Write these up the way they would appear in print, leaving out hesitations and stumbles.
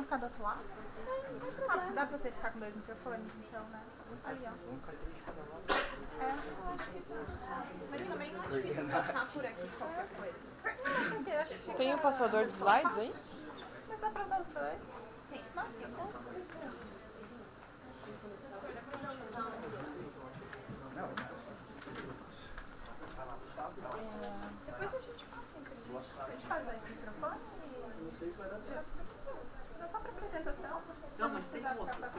ficar do outro lado? Dá pra você ficar com dois microfones, então, né? Ali, ó. É, eu acho que sim. Mas também não é difícil passar por aqui qualquer coisa. Porque eu acho que fica... Tem um passador de slides aí? Mas dá pra usar os dois. Tem. Não, tem bom. Depois a gente passa, inclusive. A gente pode usar esse microfone? Não sei se vai dar certo. Não, só pra apresentação. Não, mas tem outro. É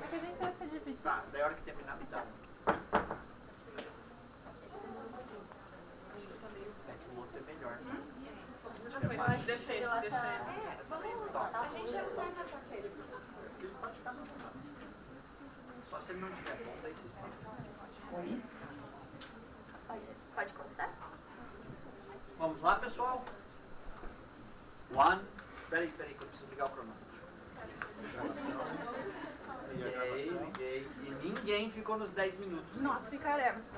que a gente vai se dividir. Tá, daí a hora que terminar me dá. O outro é melhor. Deixa esse. Vamos, a gente alterna com aquele, professor. Ele pode ficar no final. Só se ele não tiver bom, daí vocês podem. Pode começar? Vamos lá, pessoal? Peraí, que eu preciso ligar o cronômetro. Liguei. E ninguém ficou nos 10 minutos. Nós ficaremos.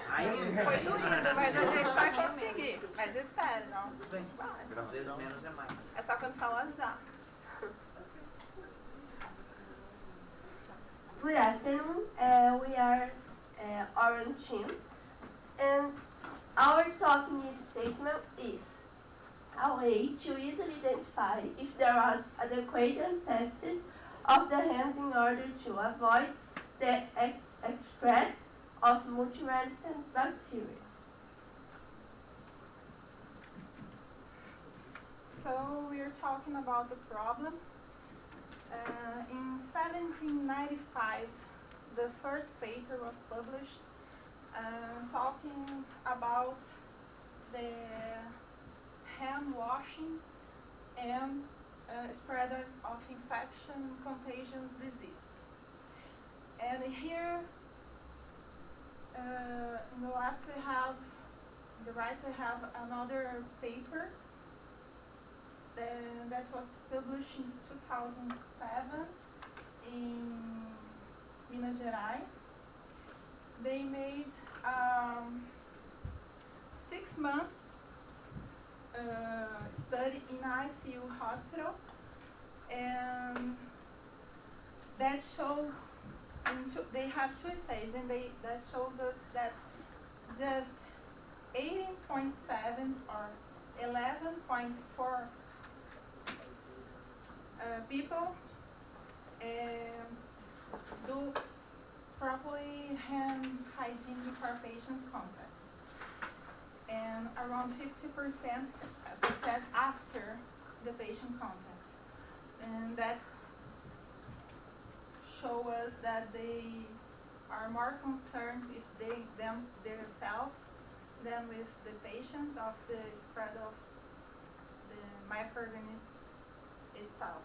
Ainda. Foi doído, mas a gente vai conseguir. Mas espere, não. Às vezes menos é mais. É só quando fala já. Good afternoon. We are Orange Team, and our talking statement is a way to easily identify if there was adequate antisepsis of the hands in order to avoid the spread of multi-resistant bacteria. So we are talking about the problem. In 1795, the first paper was published talking about the hand washing and spread of infection, contagious disease. And here, on the left we have, on the right we have another paper that was published in 2007 in Minas Gerais. They made 6 months study in ICU hospital, and that shows they have 2 stages, and that shows us that just 18.7 or 11.4 people do properly hand hygiene before patient's contact, and around 50% after the patient contact, and that show us that they are more concerned with themselves than with the patients of the spread of the microorganism itself.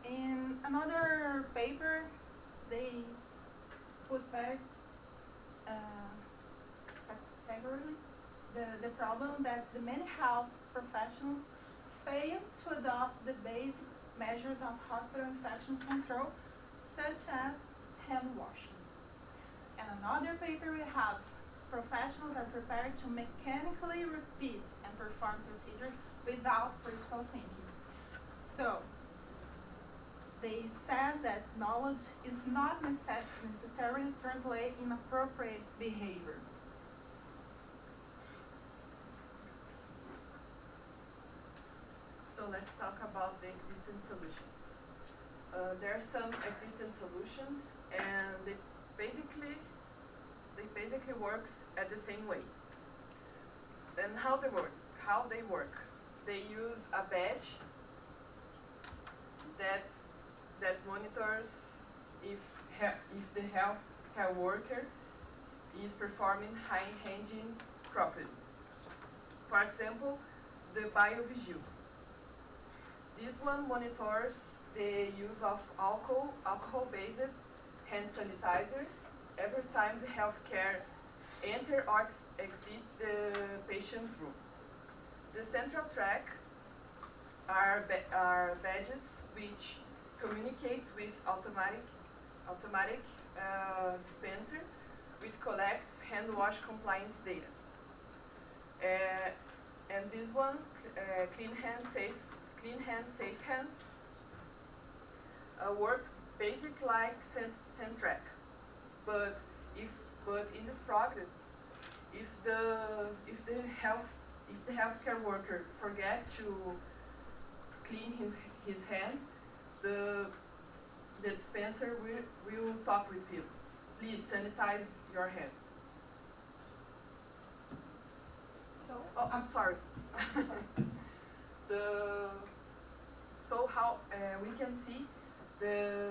In another paper, they put back categorically the problem that the many health professionals fail to adopt the basic measures of hospital infections control, such as hand washing. And another paper we have, professionals are prepared to mechanically repeat and perform procedures without critical thinking. So, they said that knowledge is not necessarily translate in appropriate behavior. So let's talk about the existing solutions. There are some existing solutions, and they basically works at the same way. And how they work? They use a badge that monitors if the healthcare worker is performing hygiene properly. For example, the BioVigil. This one monitors the use of alcohol-based hand sanitizer every time the healthcare enter or exit the patient's room. The central track are badges which communicates with automatic dispenser, which collects hand wash compliance data. And this one, clean hands, safe hands, work basic like Centrac. But in this product, if the healthcare worker forget to clean his hand, the dispenser will talk with you. Please sanitize your hand. So, Oh, I'm sorry. So how we can see the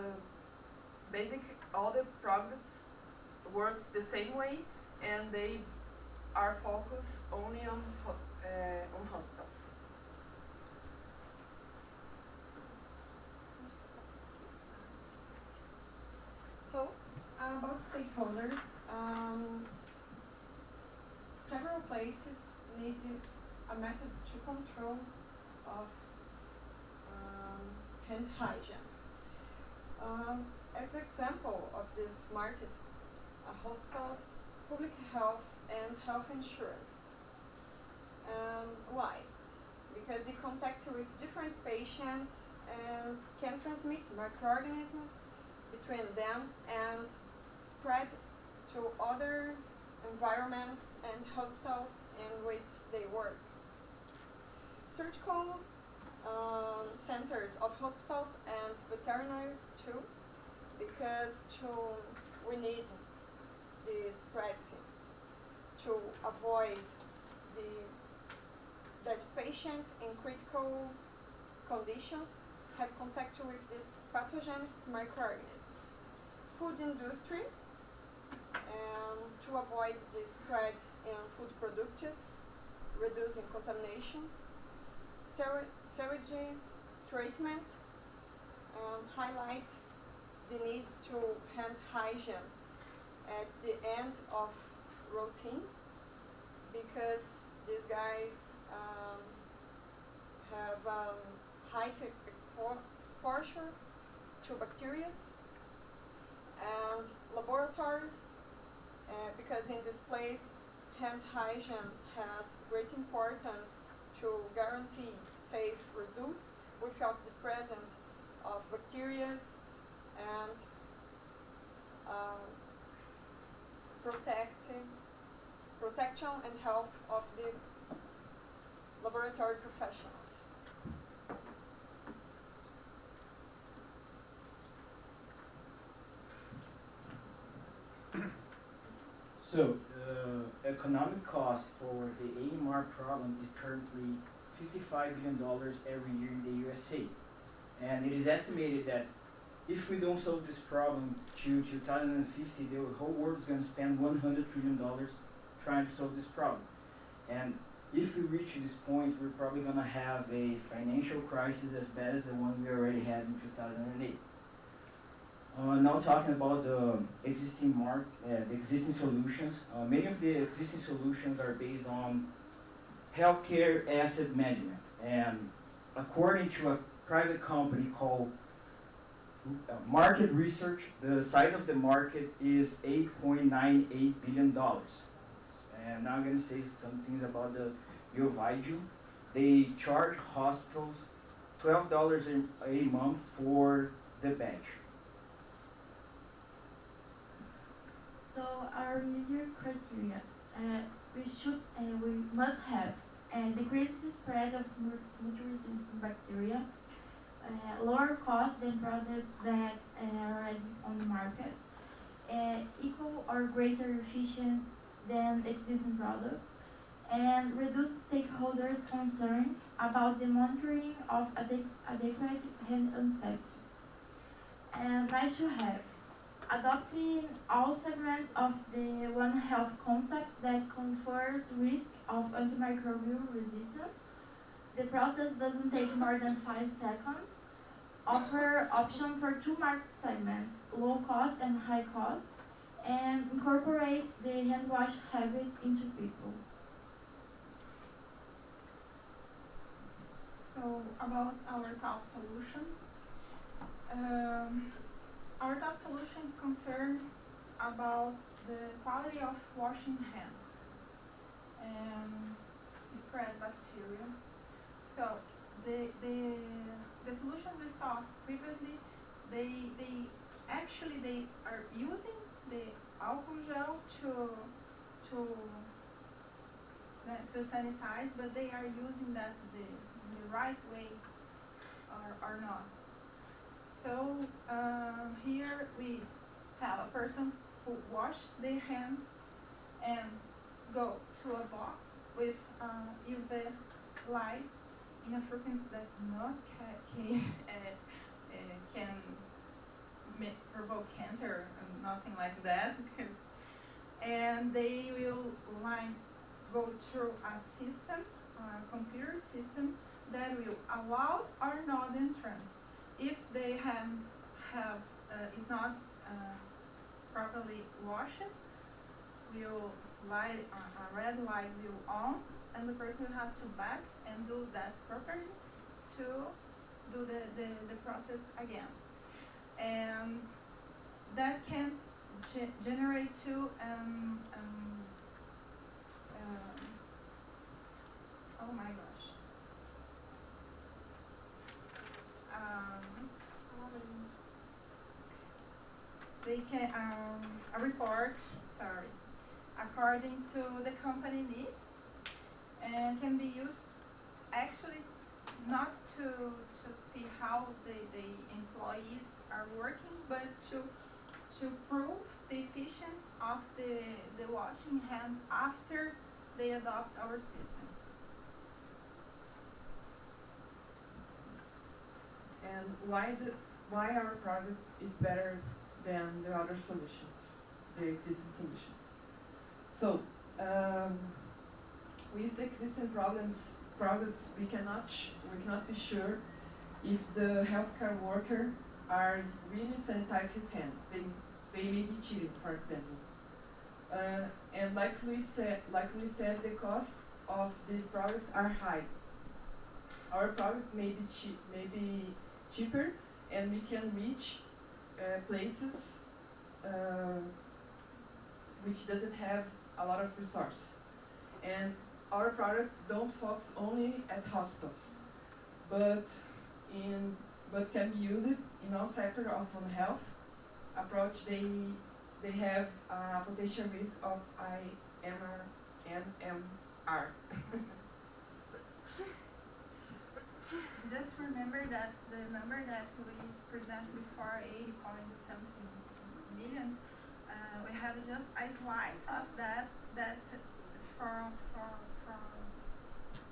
basic, all the products works the same way, and they are focused only on hospitals. So, about stakeholders, several places need a method to control of hand hygiene. As example of this market, hospitals, public health, and health insurance. Why? Because they contact with different patients and can transmit microorganisms between them and spread to other environments and hospitals in which they work. Surgical centers of hospitals and veterinary too, because we need the spreading to avoid that patient in critical conditions have contact with these pathogenic microorganisms. Food industry, to avoid the spread in food products, reducing contamination. Sewage treatment, highlight the need to hand hygiene at the end of routine, because these guys have high exposure to bacteria, and laboratories, because in this place hand hygiene has great importance to guarantee safe results without the presence of bacteria and protection and health of the laboratory professionals. So, economic cost for the AMR problem is currently $55 billion every year in the USA. And it is estimated that if we don't solve this problem to 2050, the whole world is going to spend $100 trillion trying to solve this problem. And if we reach this point, we're probably going to have a financial crisis as bad as the one we already had in 2008. Now talking about the existing solutions. Many of the existing solutions are based on healthcare asset management. And according to a private company called Market Research, the size of the market is $8.98 billion. And now I'm going to say some things about the Biovidio. They charge hospitals $12 a month for the badge. So our leader criteria, we must have decrease the spread of multi-resistant bacteria, lower cost than products that are already on the market, equal or greater efficiency than existing products, and reduce stakeholders' concern about the monitoring of adequate hand antiseptics. And nice to have. Adopting all segments of the One Health concept that confers risk of antimicrobial resistance. The process doesn't take more than 5 seconds. Offer option for 2 market segments, low cost and high cost, and incorporate the hand wash habit into people. So about our top solution. Our top solution is concerned about the quality of washing hands. spread bacteria. So the solutions we saw previously, they are using the alcohol gel to sanitize, but they are using that the right way or not. So here we have a person who wash their hands and go to a box with UV lights in a frequency that's not can provoke cancer and nothing like that. And they will go through a system, a computer system that will allow or not entrance. If they is not properly washed, will light a red light will on, and the person will have to back and do that properly to do the process again. And that can generate to oh my gosh. They can a report, sorry, according to the company needs, and can be used actually not to see how the employees are working, but to prove the efficiency of the washing hands after they adopt our system. And why our product is better than the other solutions, the existing solutions? So, with the existing products, we cannot be sure if the healthcare worker are really sanitize his hand. They may be cheating, for example. And like Luis said, the costs of this product are high. Our product may be cheaper, and we can reach places which doesn't have a lot of resource. And our product don't focus only at hospitals, but can be used in all sector of health approach. They have a potential risk of NMR. Just remember that the number that we presented before, 80-point-something millions, we have just a slice of that is from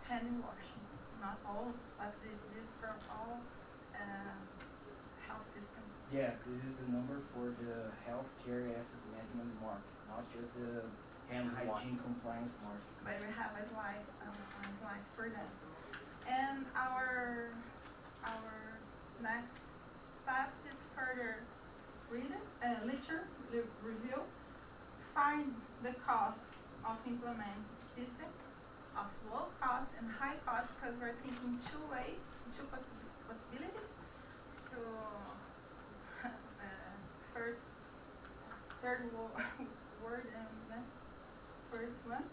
hand washing, not all of this from all health system. Yeah, this is the number for the healthcare asset management market, not just the hand hygiene compliance market. But we have a slice for that. And our next steps is further literature review, find the costs of implementing system of low cost and high cost, because we're thinking two possibilities to third word and then first one,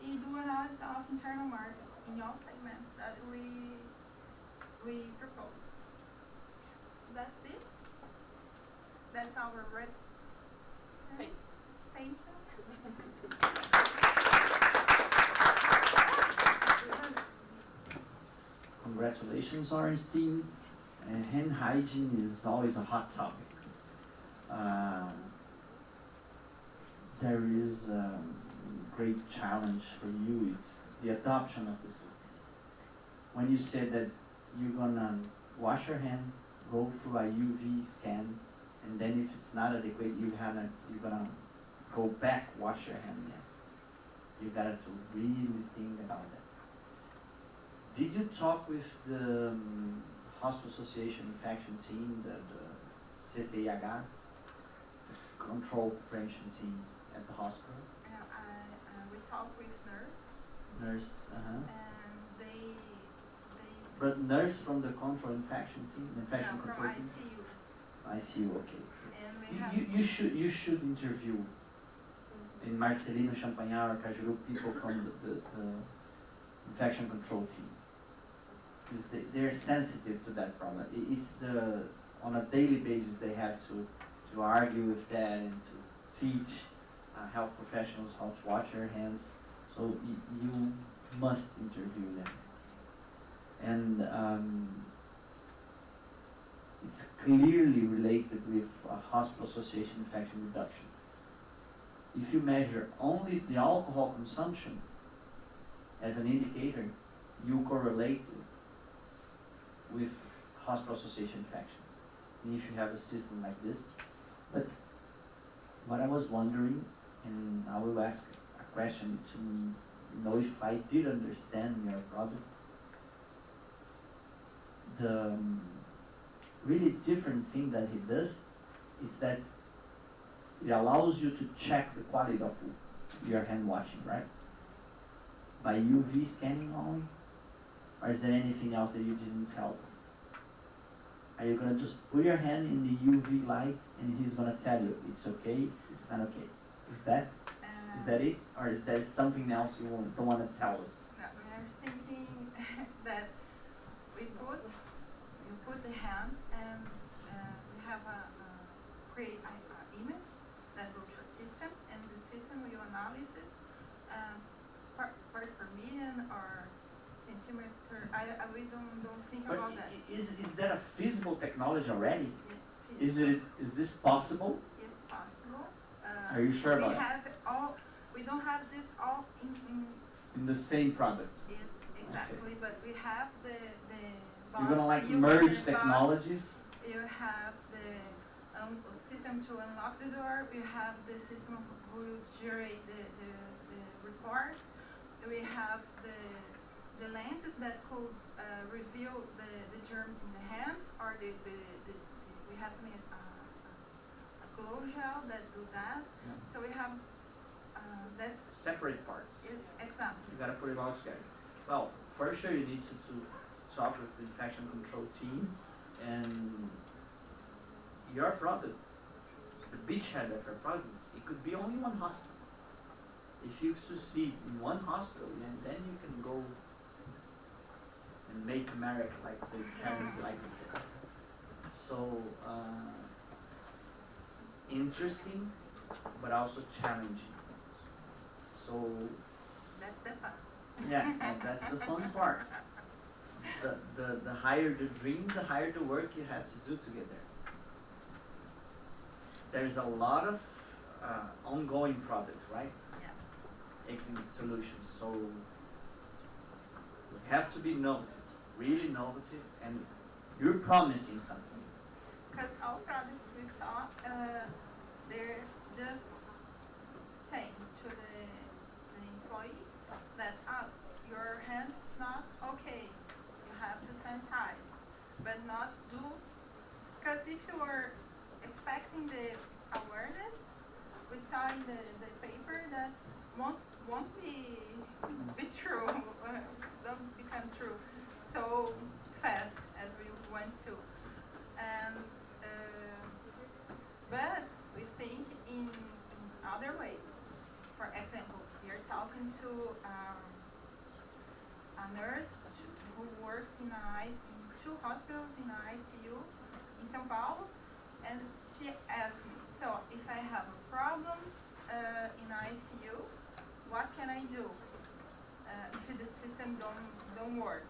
and do analysis of internal market in all segments that we proposed. That's it. That's our red. Thank you. Congratulations, Orange Team. Hand hygiene is always a hot topic. There is a great challenge for you. It's the adoption of the system. When you said that you're gonna wash your hand, go through a UV scan, and then if it's not adequate, you're gonna go back, wash your hand again. You gotta to really think about that. Did you talk with the Hospital Association Infection team, the CCIH, the Control Prevention team at the hospital? We talked with nurse. And they. But nurse from the Control Infection team, infection control from team. ICUs. ICU, okay. And we have. You should interview in Marcelino, Champagnat, or Cajuru people from the infection control team. Because they're sensitive to that problem. It's on a daily basis they have to argue with that and to teach health professionals how to wash their hands. So you must interview them. And it's clearly related with a hospital association infection reduction. If you measure only the alcohol consumption as an indicator, you correlate it with hospital association infection. And if you have a system like this, but what I was wondering, and I will ask a question to know if I did understand your product, the really different thing that he does is that it allows you to check the quality of your hand washing, right? By UV scanning only? Or is there anything else that you didn't tell us? Are you gonna just put your hand in the UV light and he's gonna tell you it's okay, it's not okay? Is that it? Or is there something else you don't wanna tell us? No, we are thinking that you put the hand and we have create an image that goes to a system, and the system will analyze it part per million or centimeter. We don't think But about that. Is that a feasible technology already? Yeah, Is this possible? it's possible. Are you sure about it? We don't have this all in In the same product? yes, exactly, but we have the box. You're gonna like you merge put the box, technologies? you have the system to unlock the door, we have the system who will generate the reports, we have the lenses that could reveal the germs in the hands, or we have made a glow gel that do that. Yeah. So we have that's Separate parts. is exactly. You gotta put it all together. Well, for sure you need to talk with the infection control team, and your product, the beachhead of your product, it could be only one hospital. If you succeed in one hospital, then you can go and make America, like the Italians like to say. So, interesting, but also challenging. So, That's the fun. yeah, and that's the fun part. The higher the dream, the higher the work you have to do to get there. There's a lot of ongoing products, right? Yeah. Excellent solutions. So we have to be innovative, really innovative, and you're promising something. Because all products we saw, they're just saying to the employee that your hands not okay, you have to sanitize, but not do, because if you were expecting the awareness, we saw in the paper that won't be true, don't become true so fast as we want to, and but we think in other ways. For example, you're talking to a nurse who works in two hospitals in an ICU in São Paulo, and she asked me, so if I have a problem in ICU, what can I do if the system don't work?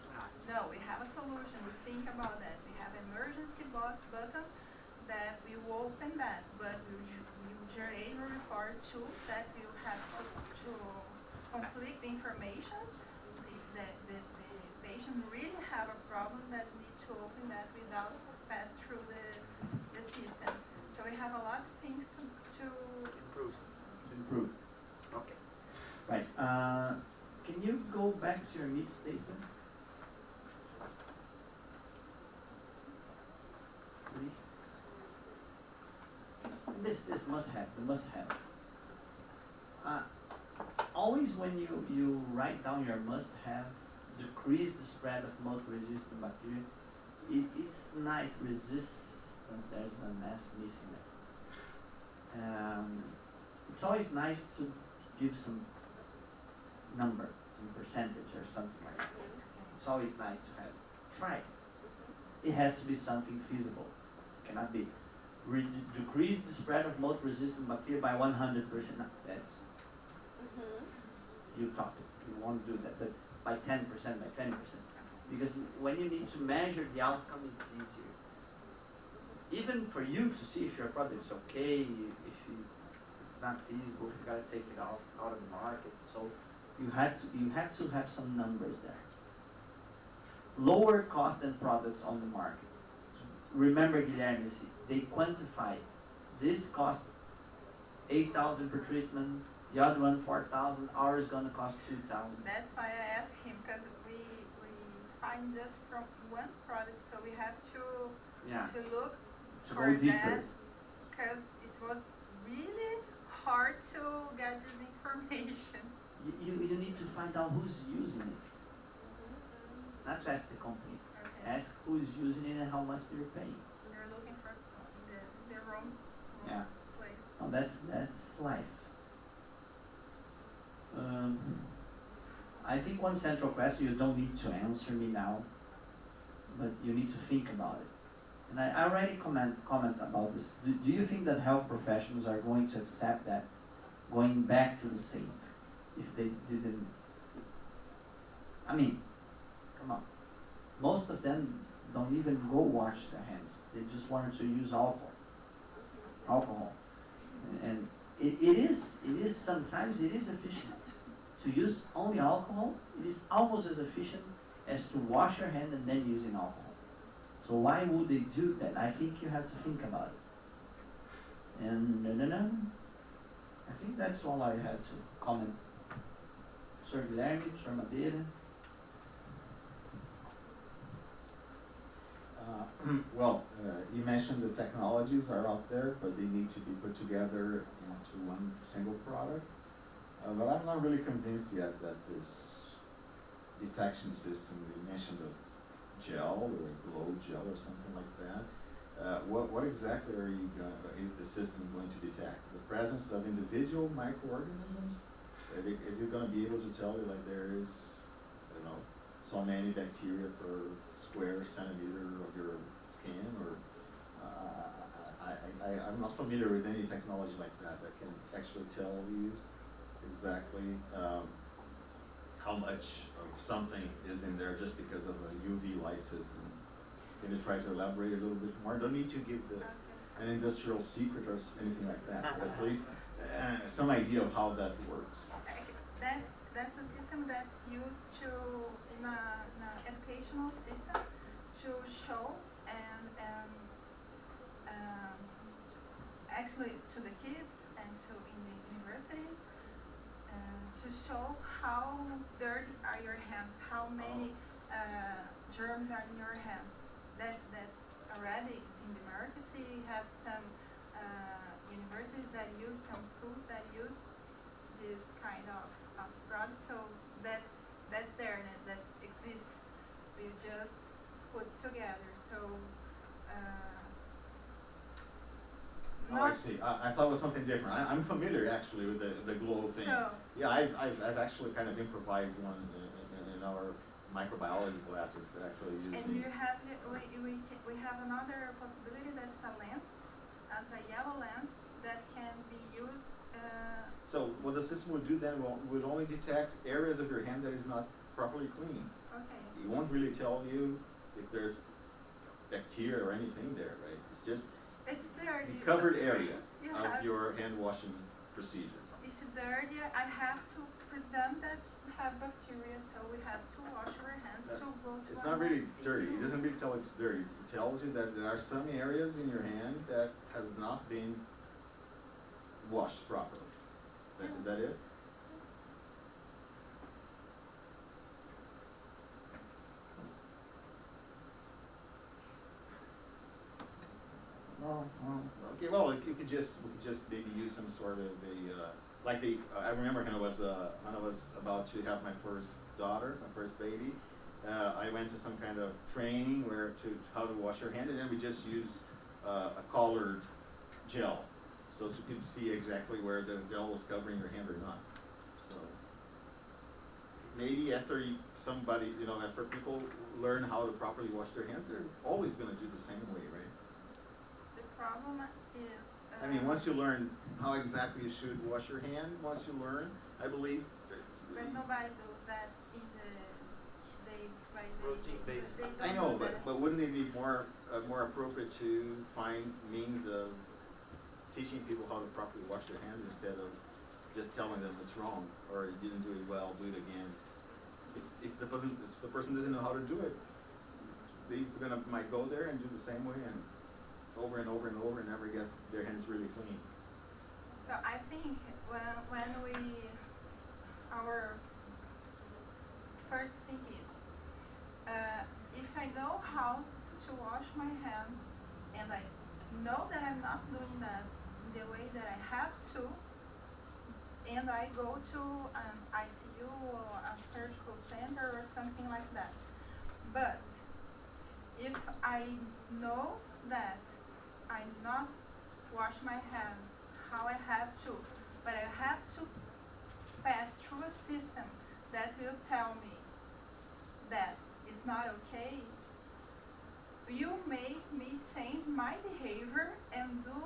No, we have a solution. We think about that. We have emergency button that we will open that, but we will generate a report too that we will have to conflict the information. If the patient really have a problem, that we need to open that without pass through the system. So we have a lot of things to Improve. Okay. Right. Can you go back to your need statement? Please. This must have, the must have. Always when you write down your must have, decrease the spread of multi-resistant bacteria, it's nice. Resistance, there's an S missing there. It's always nice to give some numbers. some percentage or something like that. It's always nice to have. Try it. It has to be something feasible. It cannot be decrease the spread of mold-resistant bacteria by 100%. No, that's you talk. You won't do that, but by 10%, by 20%. Because when you need to measure the outcome, it's easier. Even for you to see if your product is okay, if it's not feasible, you gotta take it out of the market. So you have to have some numbers there. Lower cost than products on the market. Remember, Guilherme, they quantify this cost 8,000 per treatment, the other one 4,000, ours gonna cost 2,000. That's why I asked him, because we find just from one product, so we have to look To for go deeper. that, because it was really hard to get this information. You need to find out who's using it. Not to ask the company. Okay. Ask who's using it and how much they're paying. You're looking for the wrong Yeah. place. Oh, that's life. I think one central question, you don't need to answer me now, but you need to think about it. And I already comment about this. Do you think that health professionals are going to accept that going back to the sink if they didn't? I mean, come on. Most of them don't even go wash their hands. They just wanted to use alcohol. And it is sometimes it is efficient. To use only alcohol, it is almost as efficient as to wash your hand and then using alcohol. So why would they do that? I think you have to think about it. And I think that's all I had to comment. Sir Guilherme, Sir Madeira. You mentioned the technologies are out there, but they need to be put together into one single product. But I'm not really convinced yet that this detection system, you mentioned a gel or a glow gel or something like that. What exactly is the system going to detect? The presence of individual microorganisms? Is it going to be able to tell you like there is, I don't know, so many bacteria per square centimeter of your skin, or I'm not familiar with any technology like that can actually tell you exactly how much of something is in there just because of a UV light system. Can you try to elaborate a little bit more? Don't need to give an industrial secret or anything like that, but at least some idea of how that works. That's a system that's used in an educational system to show and actually to the kids and in the universities to show how dirty are your hands, how many germs are in your hands. That's already it's in the market. You have some universities that use, some schools that use this kind of product. So that's there and that exists. We just put together. So I see. I thought it was something different. I'm familiar actually with the glow thing. So, yeah, I've actually kind of improvised one in our microbiology classes actually using. and you have we have another possibility that's a lens, as a yellow lens that can be used. So what the system would do then would only detect areas of your hand that is not properly clean. Okay. It won't really tell you if there's bacteria or anything there, right? It's just It's dirty. the covered area You of have, your hand washing procedure. if dirty, I have to present that have bacteria, so we have to wash our hands to go to. It's not really dirty. It doesn't really tell it's dirty. It tells you that there are some areas in your hand that has not been washed properly. Is that it? Okay, well, we could just maybe use some sort of I remember when I was about to have my first daughter, my first baby. I went to some kind of training how to wash your hand, and then we just used a colored gel, so you could see exactly where the gel was covering your hand or not. So maybe after somebody, after people learn how to properly wash their hands, they're always gonna do the same way, right? The problem is. I mean, once you learn how exactly you should wash your hand, once you learn, I believe. But nobody does that in the day by day. Routine basis. They don't I know, do that. but wouldn't it be more appropriate to find means of teaching people how to properly wash their hands instead of just telling them it's wrong or you didn't do it well, do it again. If the person doesn't know how to do it, they might go there and do the same way and over and over and over and never get their hands really clean. So I think when our first thing is, if I know how to wash my hand and I know that I'm not doing that the way that I have to, and I go to an ICU or a surgical center or something like that. But if I know that I not wash my hands how I have to, but I have to pass through a system that will tell me that it's not okay, you make me change my behavior and do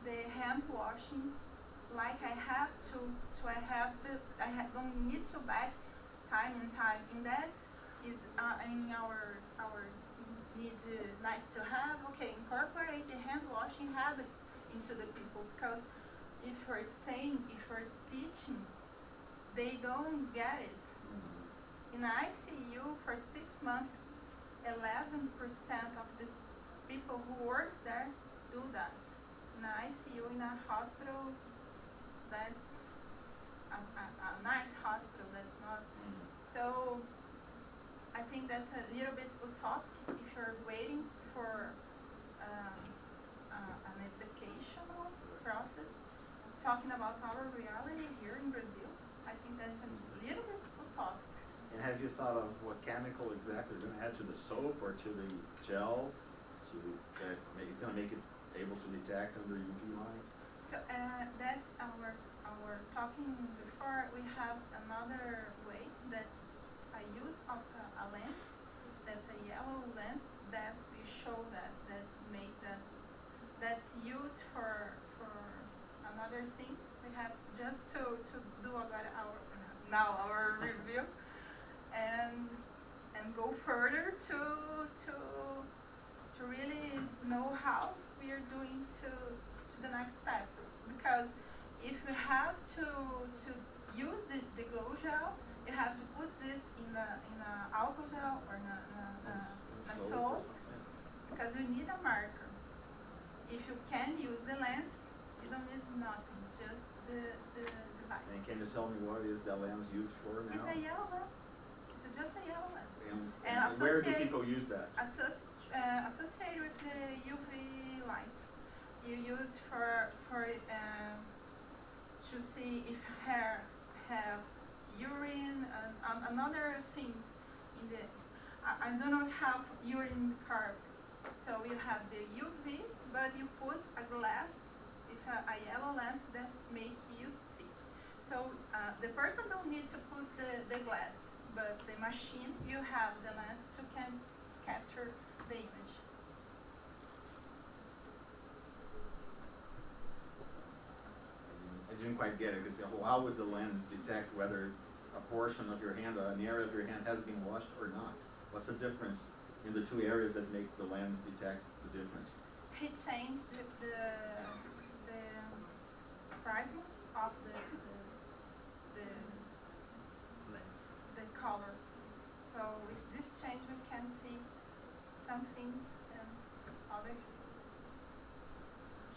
the hand washing like I have to. So I don't need to back time and time, and that is in our need nice to have. Okay, incorporate the hand washing habit into the people, because if we're saying, if we're teaching, they don't get it. In ICU for 6 months, 11% of the people who works there do that. In ICU, in a hospital, that's a nice hospital, that's not. So I think that's a little bit utopic if you're waiting for an educational process. Talking about our reality here in Brazil, I think that's a little bit utopic. And have you thought of what chemical exactly you're gonna add to the soap or to the gel that is gonna make it able to detect under UV light? So that's our talking before. We have another way, that's a use of a lens, that's a yellow lens that we show that's used for another things. We have to just to do our review and go further to really know how we are doing to the next step. Because if we have to use the glow gel, you have to put this in a alcohol gel or in a soap, because you need a marker. If you can use the lens, you don't need nothing, just the device. And can you tell me what is that lens used for now? It's a yellow lens. It's just a yellow lens. And where do people use that? Associated with the UV lights. You use for to see if hair have urine and another things in the. I do not have urine in the car, so you have the UV, but you put a glass with a yellow lens that makes you see. So the person don't need to put the glass, but the machine, you have the lens to can capture the image. I didn't quite get it, because how would the lens detect whether a portion of your hand, an area of your hand has been washed or not? What's the difference in the two areas that makes the lens detect the difference? He changed the prism of the color. So with this change, we can see some things and other things.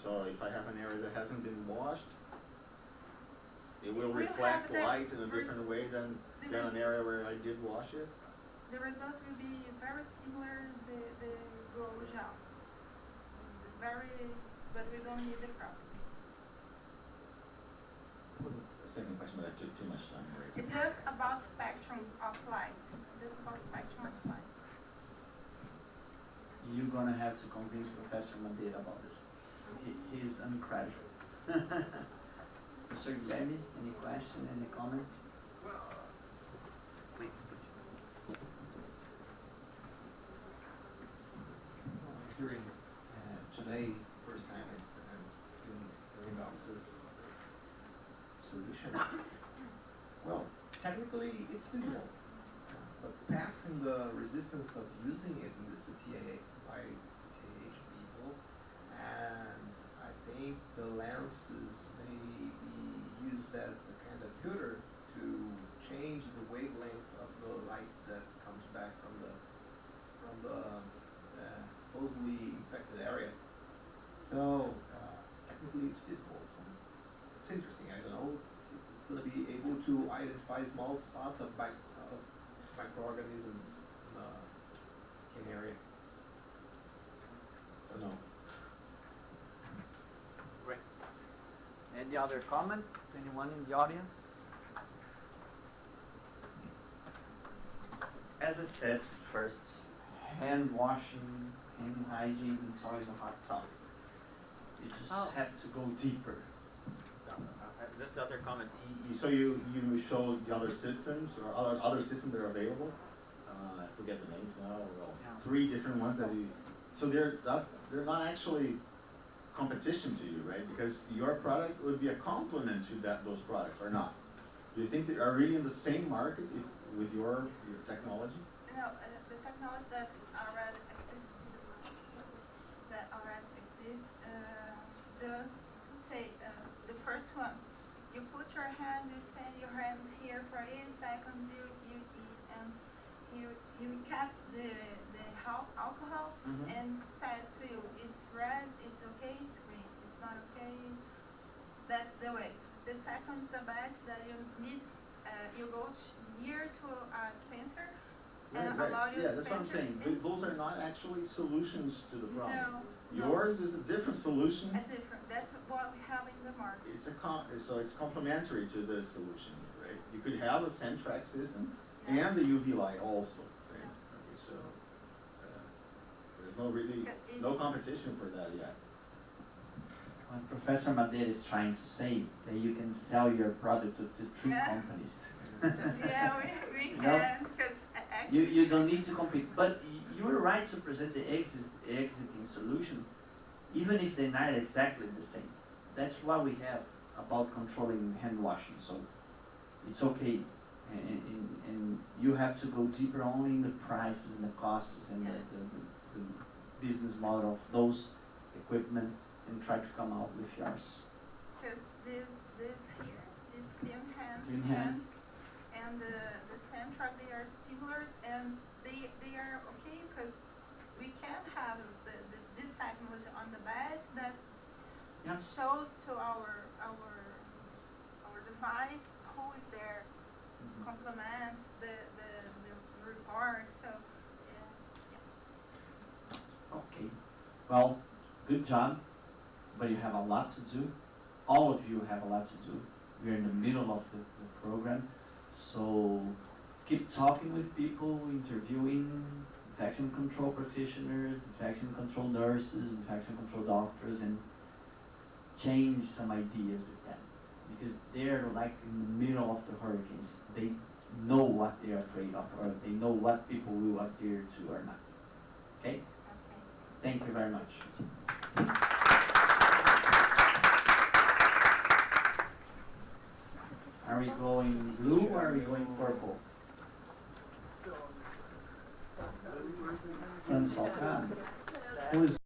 So if I have an area that hasn't been washed, it will will reflect have the light in a different way than an area where I did wash it? The result will be very similar the glow gel. But we don't need the problem. It wasn't a second question, but I took too much time. Right? It's just about spectrum of light. Just about spectrum of light. You're gonna have to convince Professor Madeira about this. He's incredible. Mr. Guilherme, any question, any comment? Well, Please, please. Hearing today, first time I'm hearing about this solution. Well, technically it's feasible, but passing the resistance of using it in the CCAA by CCAH people, and I think the lenses may be used as a kind of filter to change the wavelength of the light that comes back from the supposedly infected area. So technically it's feasible. It's interesting. I don't know. It's going to be able to identify small spots of microorganisms in the skin area. Don't know. Great. Any other comment? Anyone in the audience? As I said first, hand washing, hand hygiene, it's always a hot topic. You just have to go deeper. Just the other comment. So you showed the other systems or other systems that are available. I forget the names now. Well, Yeah. 3 different ones that you. So they're not actually competition to you, right? Because your product would be a complement to those products, or not? Do you think they are really in the same market with your technology? No, the technology that already exists, does say the first one. You put your hand, you stand your hand here for 80 seconds. You eat, and you cap the alcohol Mhm. and said to you, it's red, it's okay, it's green, it's not okay. That's the way. The second is a batch that you need. You go near to a dispenser and allow your Yeah, that's what I'm dispenser. saying. Those are not actually solutions to the problem. No. Yours is a different solution. A different. That's what we have in the market. So it's complementary to this solution, right? You could have a Centrac system Yeah. and the UV light also, right? Okay, so there's no competition for that yet. What Professor Madeira is trying to say, that you can sell your product to 3 Yeah. companies. Yeah, we No. can. Cause actually, You don't need to compete, but you are right to present the exiting solution, even if they're not exactly the same. That's what we have about controlling hand washing, so it's okay. And you have to go deeper only in the prices and the costs and the business model of those equipment and try to come out with yours. cause this here, this clean Clean hands. and the Centrac, they are similar, and they are okay because we can have this technology on the badge that Yeah. shows to our device who is there, complements the report. So yeah. Okay, well, good job, but you have a lot to do. All of you have a lot to do. We're in the middle of the program, so keep talking with people, interviewing infection control practitioners, infection control nurses, infection control doctors, and change some ideas with them. Because they're like in the middle of the hurricanes. They know what they're afraid of, or they know what people will adhere to or not. Okay? Okay. Thank you very much. Are we going blue or are we going purple? Transfalcado. Who is